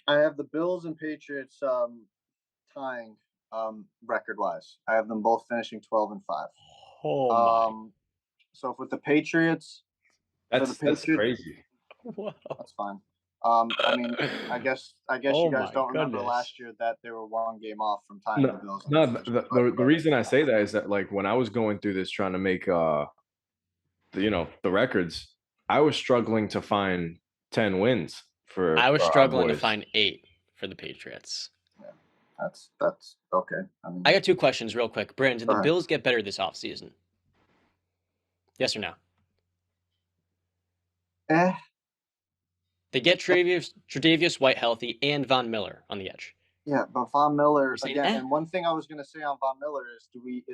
I have the Bills and Patriots tying record-wise. I have them both finishing 12-5. Oh my! Um, so with the Patriots, for the That's Patriots, crazy. Wow! that's fine. I mean, I guess you Oh guys my don't remember goodness! last year that they were one game off from tying the No, Bills in the no. division. The reason I say that is that like when I was going through this trying to make the records, I was struggling to find 10 wins I was for our struggling to boys. find 8 for the Patriots. Yeah, that's okay. I I mean, got 2 questions real quick. Brandon, did go the ahead. Bills get better this offseason? Yes or no? Eh, They get Tre'Davious White healthy and Von Miller on the edge. yeah, but Von Miller You're saying, again. And one thing I was going to say on Von Miller is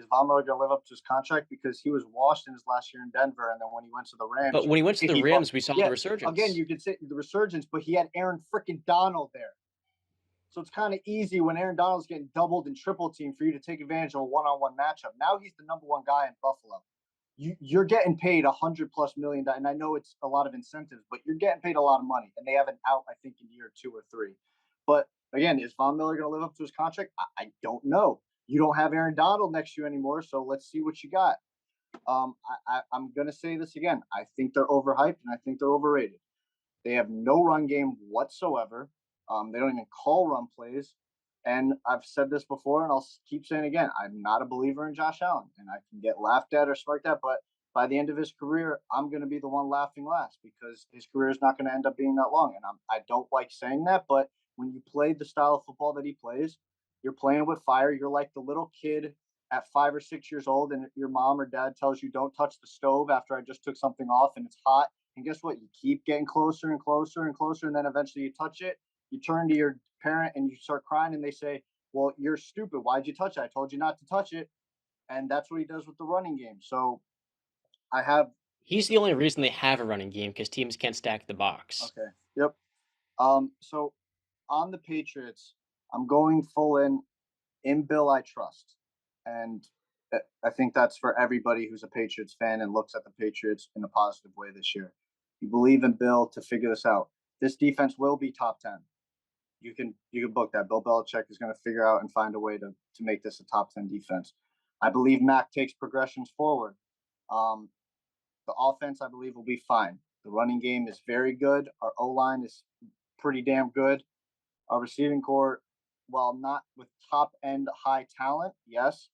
Von Miller going to live up to his contract because he was washed in his last year in Denver, and then when he went to the Rams, But when he went to the he Rams, we saw the yeah. resurgence. Again, you could say the resurgence, but he had Aaron freaking Donald there. So it's kind of easy when Aaron Donald's getting doubled and triple teamed for you to take advantage of a one-on-one matchup. Now he's the number one guy in Buffalo. You're getting paid $100+ million, and I know it's a lot of incentives, but you're getting paid a lot of money, and they have an out, I think, in year 2 or 3. But again, is Von Miller going to live up to his contract? I don't know. You don't have Aaron Donald next to you anymore, so let's see what you got. I'm going to say this again. I think they're overhyped, and I think they're overrated. They have no run game whatsoever. They don't even call run plays. And I've said this before, and I'll keep saying again, I'm not a believer in Josh Allen, and I can get laughed at or smirked at, but by the end of his career, I'm going to be the one laughing last because his career is not going to end up being that long. And I don't like saying that, but when you play the style of football that he plays, you're playing with fire. You're like the little kid at 5 or 6 years old, and your mom or dad tells you, don't touch the stove after I just took something off and it's hot. And guess what? You keep getting closer and closer and closer, and then eventually you touch it. You turn to your parent and you start crying, and they say, well, you're stupid. Why'd you touch it? I told you not to touch it. And that's what he does with the running game. So I have. He's the only reason they have a running game because teams can't stack the box. Okay. Yep. So on the Patriots, I'm going full in Bill I trust. And I think that's for everybody who's a Patriots fan and looks at the Patriots in a positive way this year. You believe in Bill to figure this out. This defense will be top 10. You can book that. Bill Belichick is going to figure out and find a way to make this a top 10 defense. I believe Mac takes progressions forward. The offense, I believe, will be fine. The running game is very good. Our O-line is pretty damn good. Our receiving core, while not with top end high talent, yes,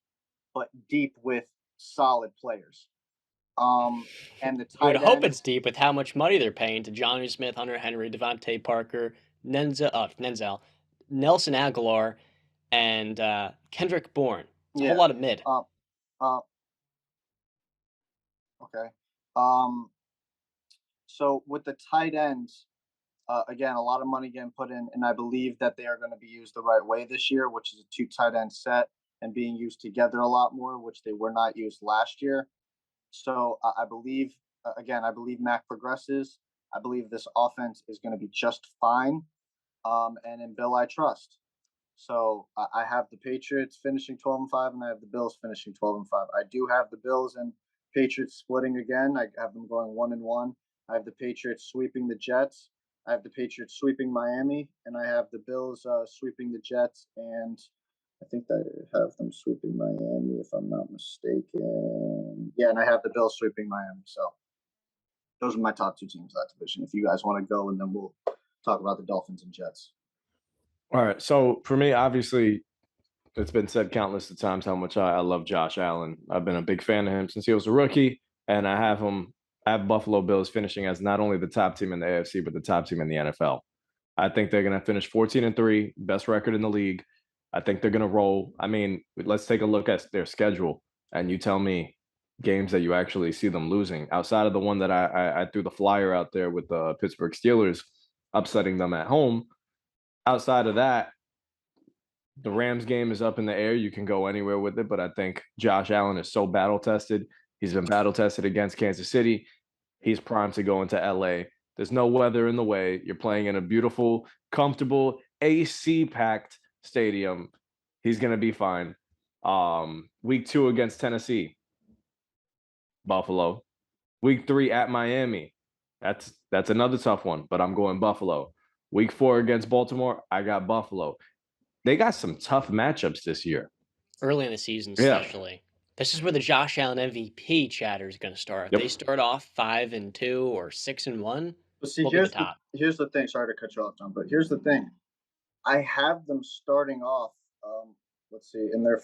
but deep with solid players. And the You would tight hope ends, it's deep with how much money they're paying to Johnny Smith, Hunter Henry, Devonte Parker, Nenzel, Nelson Aguilar, and Kendrick Bourne. It's a whole yeah. lot of mid. Uh, okay. So with the tight ends, again, a lot of money getting put in, and I believe that they are going to be used the right way this year, which is a 2 tight end set and being used together a lot more, which they were not used last year. So I believe, again, I believe Mac progresses. I believe this offense is going to be just fine. And in Bill, I trust. So I have the Patriots finishing 12-5, and I have the Bills finishing 12-5. I do have the Bills and Patriots splitting again. I have them going 1-1. I have the Patriots sweeping the Jets. I have the Patriots sweeping Miami, and I have the Bills sweeping the Jets, and I think I have them sweeping Miami, if I'm not mistaken. Yeah, and I have the Bills sweeping Miami. So those are my top 2 teams of that division. If you guys want to go, and then we'll talk about the Dolphins and Jets. All right. So for me, obviously, it's been said countless of times how much I love Josh Allen. I've been a big fan of him since he was a rookie, and I have Buffalo Bills finishing as not only the top team in the AFC, but the top team in the NFL. I think they're going to finish 14-3, best record in the league. I think they're going to roll. I mean, let's take a look at their schedule, and you tell me games that you actually see them losing outside of the one that I threw the flyer out there with the Pittsburgh Steelers upsetting them at home. Outside of that, the Rams game is up in the air. You can go anywhere with it, but I think Josh Allen is so battle tested. He's been battle tested against Kansas City. He's primed to go into LA. There's no weather in the way. You're playing in a beautiful, comfortable, AC packed stadium. He's going to be fine. Week 2 against Tennessee, Buffalo. Week 3 at Miami. That's another tough one, but I'm going Buffalo. Week 4 against Baltimore, I got Buffalo. They got some tough matchups this year. Early in the season, Yeah. especially. This is where the Josh Allen MVP chatter is going to start. If Yep. they start off 5-2 or 6-1, But see, we'll be at the top. here's the thing. Sorry to cut you off, John, but here's the thing. I have them starting off. Let's see, in their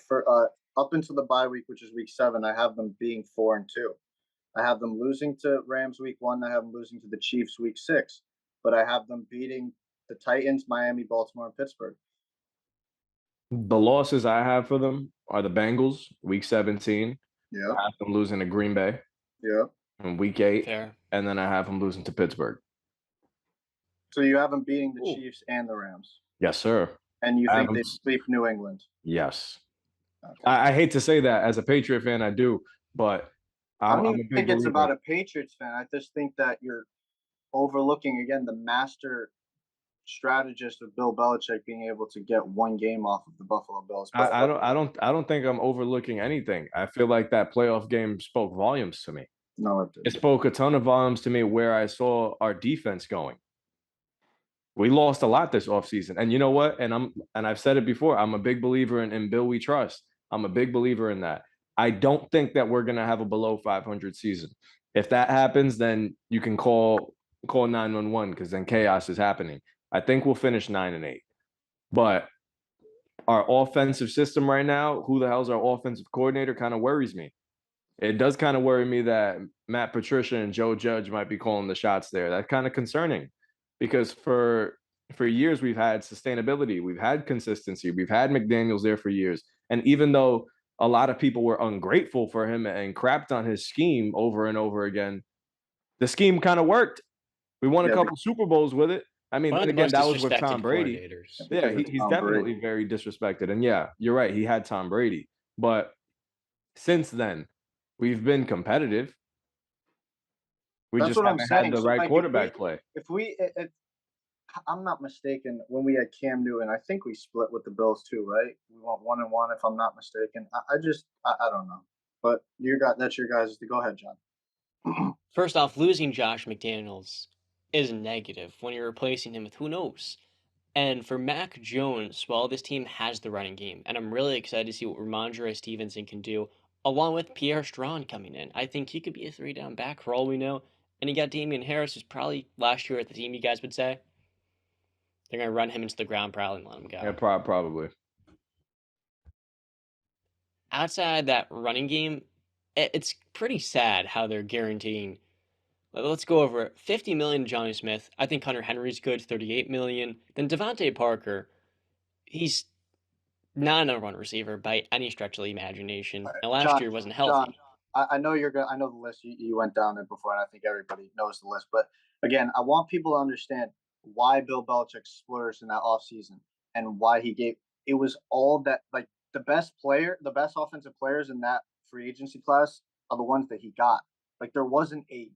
up into the bye week, which is week 7. I have them being 4-2. I have them losing to Rams week 1. I have them losing to the Chiefs week 6. But I have them beating the Titans, Miami, Baltimore, and Pittsburgh. The losses I have for them are the Bengals, week 17. Yeah. I have them losing to Green Bay. Yeah. In week 8. Fair. And then I have them losing to Pittsburgh. So you have them beating the Chiefs and the Rams. Yes, sir. And you think they sweep New England? Yes. Okay. I hate to say that. As a Patriot fan, I do. But I don't even think it's about a Patriots fan. I just think that you're overlooking, again, the master strategist of Bill Belichick being able to get one game off of the Buffalo Bills. I don't think I'm overlooking anything. I feel like that playoff game spoke volumes to me. No, it didn't. It spoke a ton of volumes to me where I saw our defense going. We lost a lot this offseason. And you know what? And I've said it before, I'm a big believer in Bill we trust. I'm a big believer in that. I don't think that we're gonna have a below 500 season. If that happens, then you can call 911 because then chaos is happening. I think we'll finish 9-8. But our offensive system right now, who the hell's our offensive coordinator, kind of worries me. It does kind of worry me that Matt Patricia and Joe Judge might be calling the shots there. That's kind of concerning because for years we've had sustainability, we've had consistency, we've had McDaniels there for years. And even though a lot of people were ungrateful for him and crapped on his scheme over and over again, the scheme kind of worked. We won a couple Super Bowls with it. I mean, again, that was with Tom Brady. Yeah, he's definitely very disrespected. And yeah, you're right. He had Tom Brady. But since then, we've been competitive. That's just haven't had the right quarterback play. If I'm not mistaken, when we had Cam Newton, I think we split with the Bills too, right? We went 1-1, if I'm not mistaken. I don't know. But that's your guys' to go ahead, John. First off, losing Josh McDaniels is negative when you're replacing him with who knows. And for Mac Jones, well, this team has the running game, and I'm really excited to see what Ramondre Stevenson can do, along with Pierre Strachan coming in. I think he could be a 3-down back for all we know. And you got Damian Harris, who's probably last year at the team, you guys would say. They're going to run him into the ground probably and let him go. Yeah, probably. Outside that running game, it's pretty sad how they're guaranteeing. Let's go over it. $50 million Johnny Smith. I think Hunter Henry's good, $38 million. Then Devonte Parker, he's not a number 1 receiver by any stretch of the imagination. And last year wasn't healthy. John, I know I know the list. You went down it before, and I think everybody knows the list. But again, I want people to understand why Bill Belichick splurged in that offseason and why he gave. It was all that, like, the best offensive players in that free agency class are the ones that he got. Like, there wasn't a.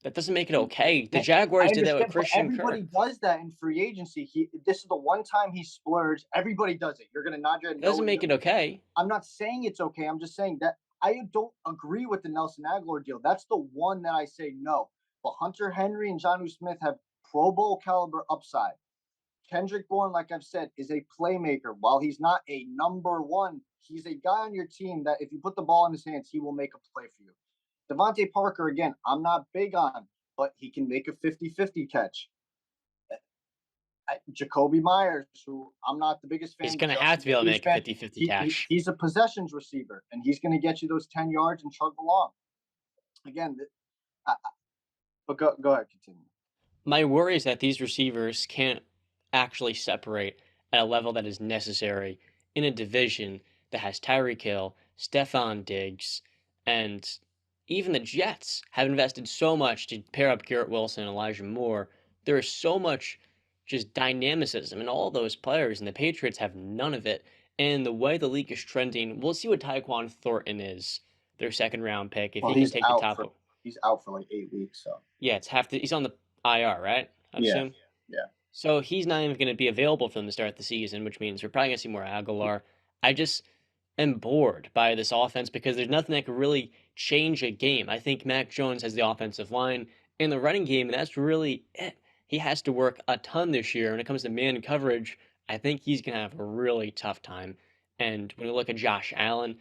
That doesn't make it okay. The Jaguars did that with Christian Kirk. Everybody does that in free agency. This is the one time he splurged. Everybody does it. You're going to nod your head. It doesn't make it okay. I'm not saying it's okay. I'm just saying that I don't agree with the Nelson Aguilar deal. That's the one that I say no. But Hunter Henry and Jonnu Smith have Pro Bowl caliber upside. Kendrick Bourne, like I've said, is a playmaker. While he's not a number 1, he's a guy on your team that if you put the ball in his hands, he will make a play for you. Devonte Parker, again, I'm not big on, but he can make a 50-50 catch. Jacoby Myers, who I'm not the biggest fan of. He's going to have to be able to make a 50-50 catch. He's a possessions receiver, and he's going to get you those 10 yards and chug along. Again, but go ahead, continue. My worry is that these receivers can't actually separate at a level that is necessary in a division that has Tyreek Hill, Stephon Diggs, and even the Jets have invested so much to pair up Garrett Wilson and Elijah Moore. There is so much just dynamicism in all those players, and the Patriots have none of it. And the way the league is trending, we'll see what Tyquan Thornton is, their 2nd-round pick. If he can take the top. He's out for like 8 weeks. So yeah, he's on the IR, right? I assume. Yeah. So he's not even going to be available for them to start the season, which means we're probably going to see more Aguilar. I just am bored by this offense because there's nothing that could really change a game. I think Mac Jones has the offensive line in the running game, and that's really it. he has to work a ton this year. When it comes to man coverage, I think he's going to have a really tough time. And when you look at Josh Allen,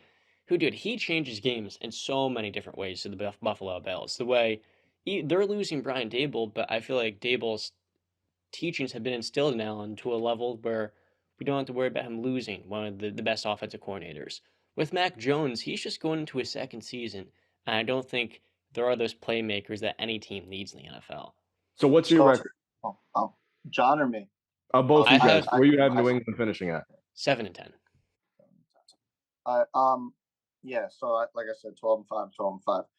he changes games in so many different ways to the Buffalo Bills. The way they're losing Brian Dable, but I feel like Dable's teachings have been instilled in Allen to a level where we don't have to worry about him losing one of the best offensive coordinators. With Mac Jones, he's just going into his second season, and I don't think there are those playmakers that any team needs in the NFL. So what's your record? John or me? Both I you guys. have- Where you have New England finishing at? 7-10. Yeah. So like I said, 12-5, 12-5.